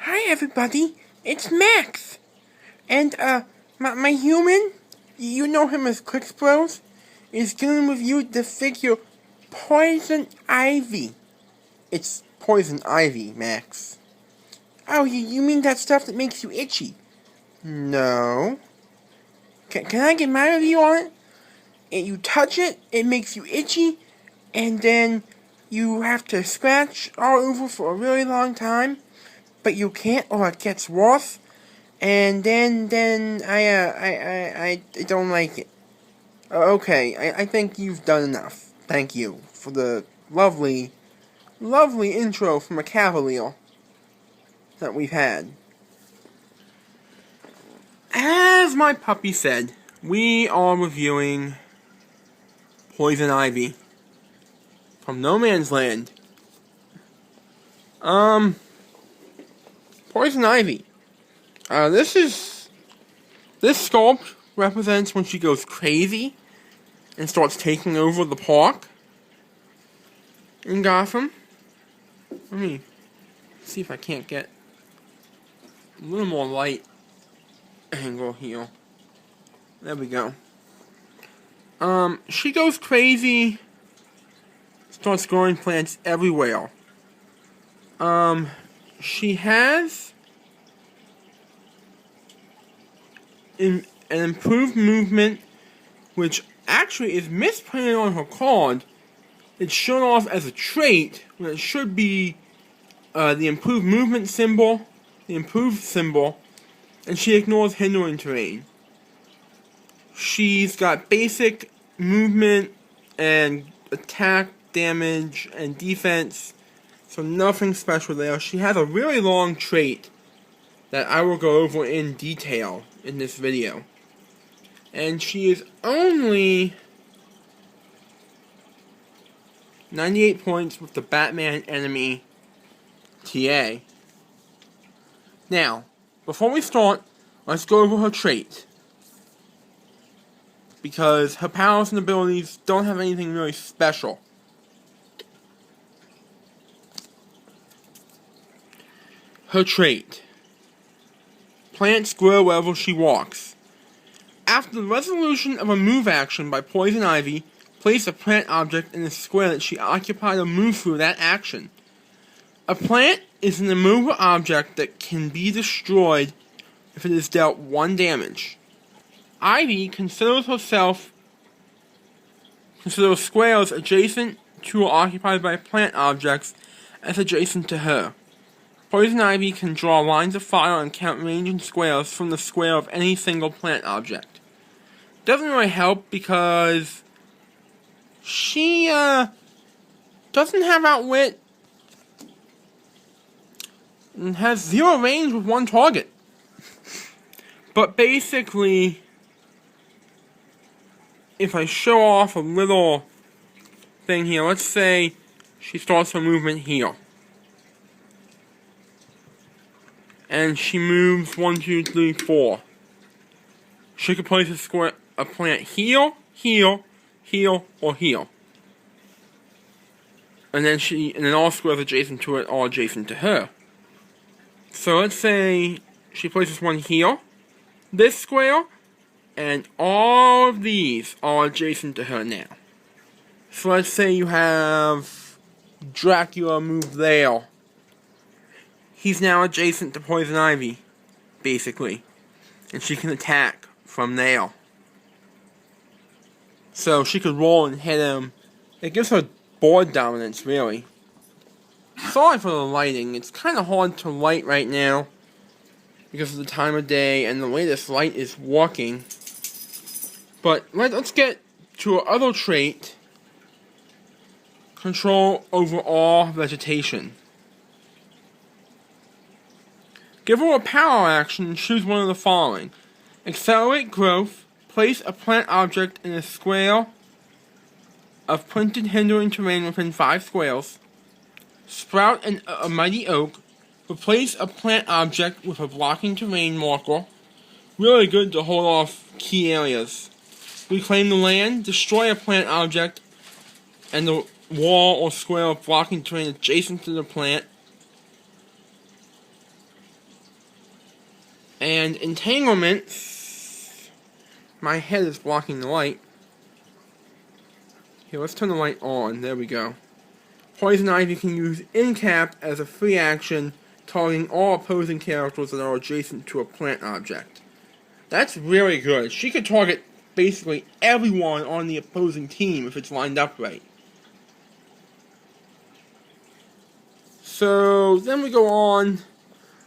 Hi everybody, it's Max. And my human, you know him as Quicksbros, is gonna review the figure Poison Ivy. It's Poison Ivy, Max. Oh, you mean that stuff that makes you itchy? No. Can I get my review on it? You touch it, it makes you itchy, and then you have to scratch all over for a really long time, but you can't or it gets worse, and then I don't like it. Okay, I think you've done enough. Thank you for the lovely intro from a cavalier that we've had. As my puppy said, we are reviewing Poison Ivy from No Man's Land. Poison Ivy. This sculpt represents when she goes crazy and starts taking over the park in Gotham. Let me see if I can't get a little more light angle here. There we go. She goes crazy, starts growing plants everywhere. She has an improved movement, which actually is misprinted on her card. It's shown off as a trait, when it should be the improved movement symbol, the improved symbol, and she ignores hindering terrain. She's got basic movement and attack, damage, and defense, so nothing special there. She has a really long trait that I will go over in detail in this video. And she is only 98 points with the Batman enemy TA. Now, before we start, let's go over her trait, because her powers and abilities don't have anything really special. Her trait: plants grow wherever she walks. After the resolution of a move action by Poison Ivy, place a plant object in the square that she occupied or move through that action. A plant is an immovable object that can be destroyed if it is dealt 1 damage. Ivy considers squares adjacent to or occupied by plant objects as adjacent to her. Poison Ivy can draw lines of fire and count range in squares from the square of any single plant object. Doesn't really help because she doesn't have Outwit and has 0 range with 1 target. But basically, if I show off a little thing here, let's say she starts her movement here. And she moves 1, 2, 3, 4. She could place a plant here, here, here, or here. And then all squares adjacent to it are adjacent to her. So let's say she places one here, this square, and all of these are adjacent to her now. So let's say you have Dracula move there. He's now adjacent to Poison Ivy, basically. And she can attack from there. So she could roll and hit him. It gives her board dominance, really. Sorry for the lighting. It's kind of hard to light right now because of the time of day and the way this light is working. But let's get to our other trait. Control over all vegetation. Give her a power action and choose one of the following. Accelerate growth. Place a plant object in a square of printed hindering terrain within 5 squares. Sprout a mighty oak. Replace a plant object with a blocking terrain marker. Really good to hold off key areas. Reclaim the land. Destroy a plant object and the wall or square of blocking terrain adjacent to the plant. And entanglements. My head is blocking the light. Here, let's turn the light on. There we go. Poison Ivy can use Incap as a free action, targeting all opposing characters that are adjacent to a plant object. That's really good. She could target basically everyone on the opposing team if it's lined up right. So, then we go on.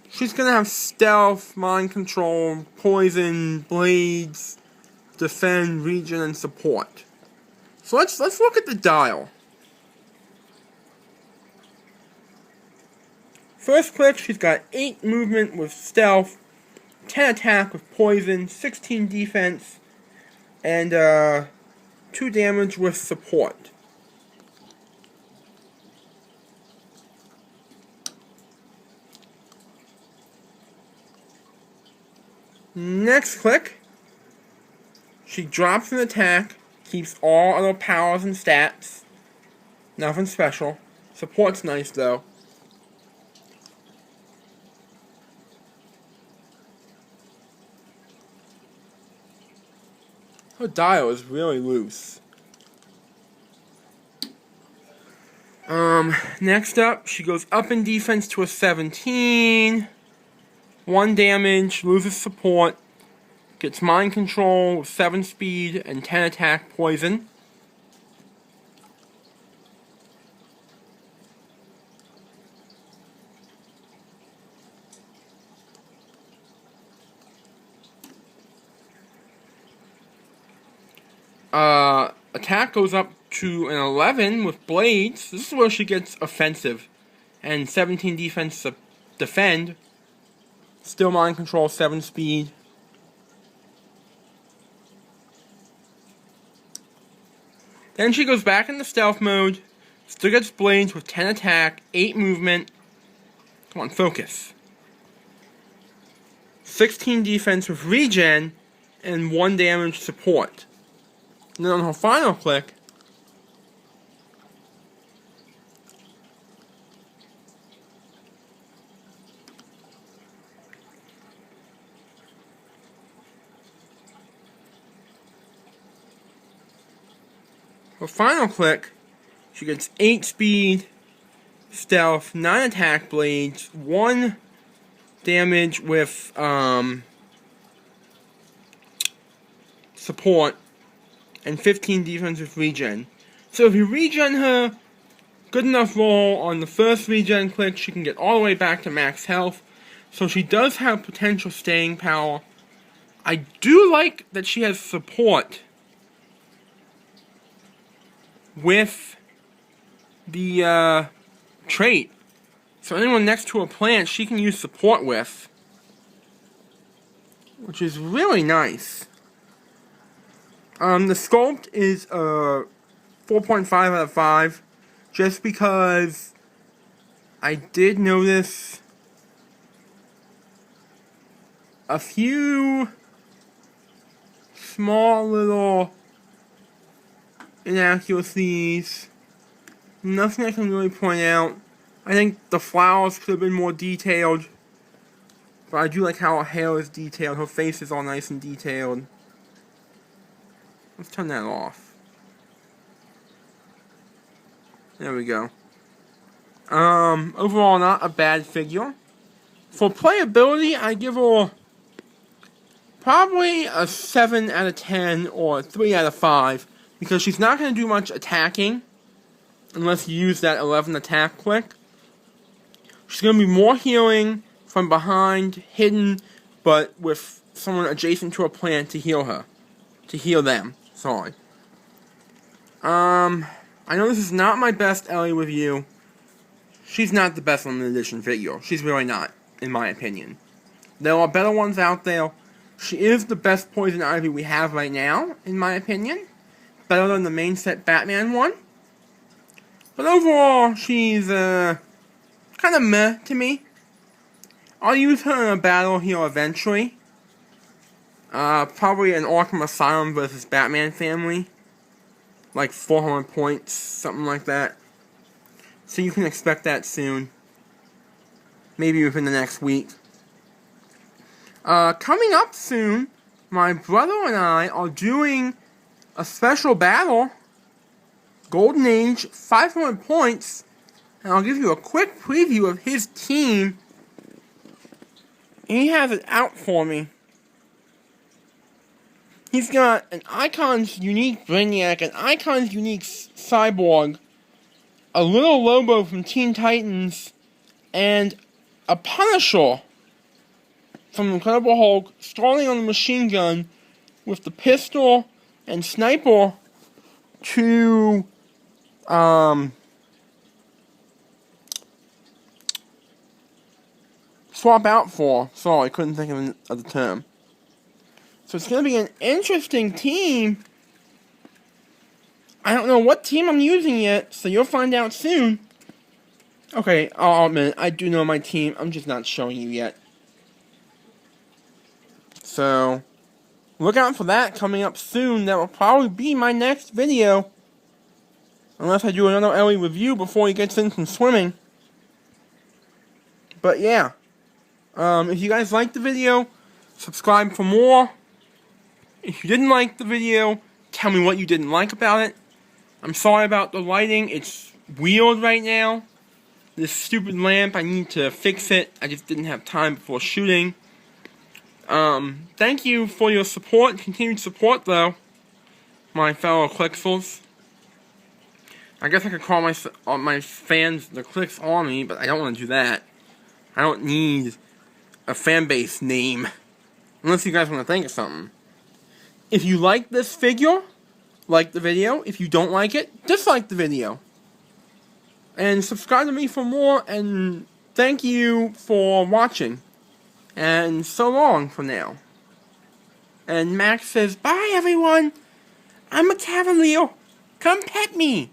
She's going to have stealth, mind control, poison, blades, defend, regen, and support. So let's look at the dial. First click, she's got 8 movement with stealth, 10 attack with poison, 16 defense, and 2 damage with support. Next click, she drops an attack, keeps all other powers and stats. Nothing special. Support's nice though. Her dial is really loose. Next up, she goes up in defense to a 17. 1 damage, loses support, gets mind control, 7 speed, and 10 attack poison. Attack goes up to an 11 with blades. This is where she gets offensive. And 17 defense to defend. Still mind control, 7 speed. Then she goes back into stealth mode. Still gets blades with 10 attack, 8 movement. Come on, focus. 16 defense with regen, and 1 damage support. And then on her final click, she gets 8 speed, stealth, 9 attack blades, 1 damage with support, and 15 defense with regen. So if you regen her, good enough roll on the first regen click, she can get all the way back to max health. So she does have potential staying power. I do like that she has support with the trait. So anyone next to a plant she can use support with, which is really nice. The sculpt is a 4.5 out of 5, just because I did notice a few small little inaccuracies. Nothing I can really point out. I think the flowers could have been more detailed, but I do like how her hair is detailed. Her face is all nice and detailed. Let's turn that off. There we go. Overall, not a bad figure. For playability, I give her probably a 7 out of 10 or a 3 out of 5, because she's not going to do much attacking unless you use that 11 attack click. She's going to be more healing from behind, hidden, but with someone adjacent to a plant to heal her. To heal them. Sorry. I know this is not my best Ellie review. She's not the best limited edition figure. She's really not, in my opinion. There are better ones out there. She is the best Poison Ivy we have right now, in my opinion. Better than the main set Batman one. But overall, she's kind of meh to me. I'll use her in a battle here eventually. Probably an Arkham Asylum versus Batman family. Like 400 points, something like that. So you can expect that soon. Maybe within the next week. Coming up soon, my brother and I are doing a special battle, Golden Age, 500 points, and I'll give you a quick preview of his team. He has it out for me. He's got an Icon's Unique Brainiac, an Icon's Unique Cyborg, a Little Lobo from Teen Titans, and a Punisher from Incredible Hulk, starting on the machine gun with the pistol and sniper to swap out for. Sorry, I couldn't think of the term. So it's going to be an interesting team. I don't know what team I'm using yet, so you'll find out soon. Okay, I'll admit it, I do know my team, I'm just not showing you yet. So, look out for that coming up soon. That will probably be my next video. Unless I do another Ellie review before he gets in some swimming. But yeah. If you guys liked the video, subscribe for more. If you didn't like the video, tell me what you didn't like about it. I'm sorry about the lighting. It's weird right now. This stupid lamp, I need to fix it. I just didn't have time before shooting. Thank you for your support, continued support though, my fellow Clixels. I guess I could call my fans the Clix Army, but I don't want to do that. I don't need a fan base name, unless you guys want to think of something. If you like this figure, like the video. If you don't like it, dislike the video. And subscribe to me for more, and thank you for watching. And so long for now. And Max says, bye everyone! I'm a Cavalier! Come pet me!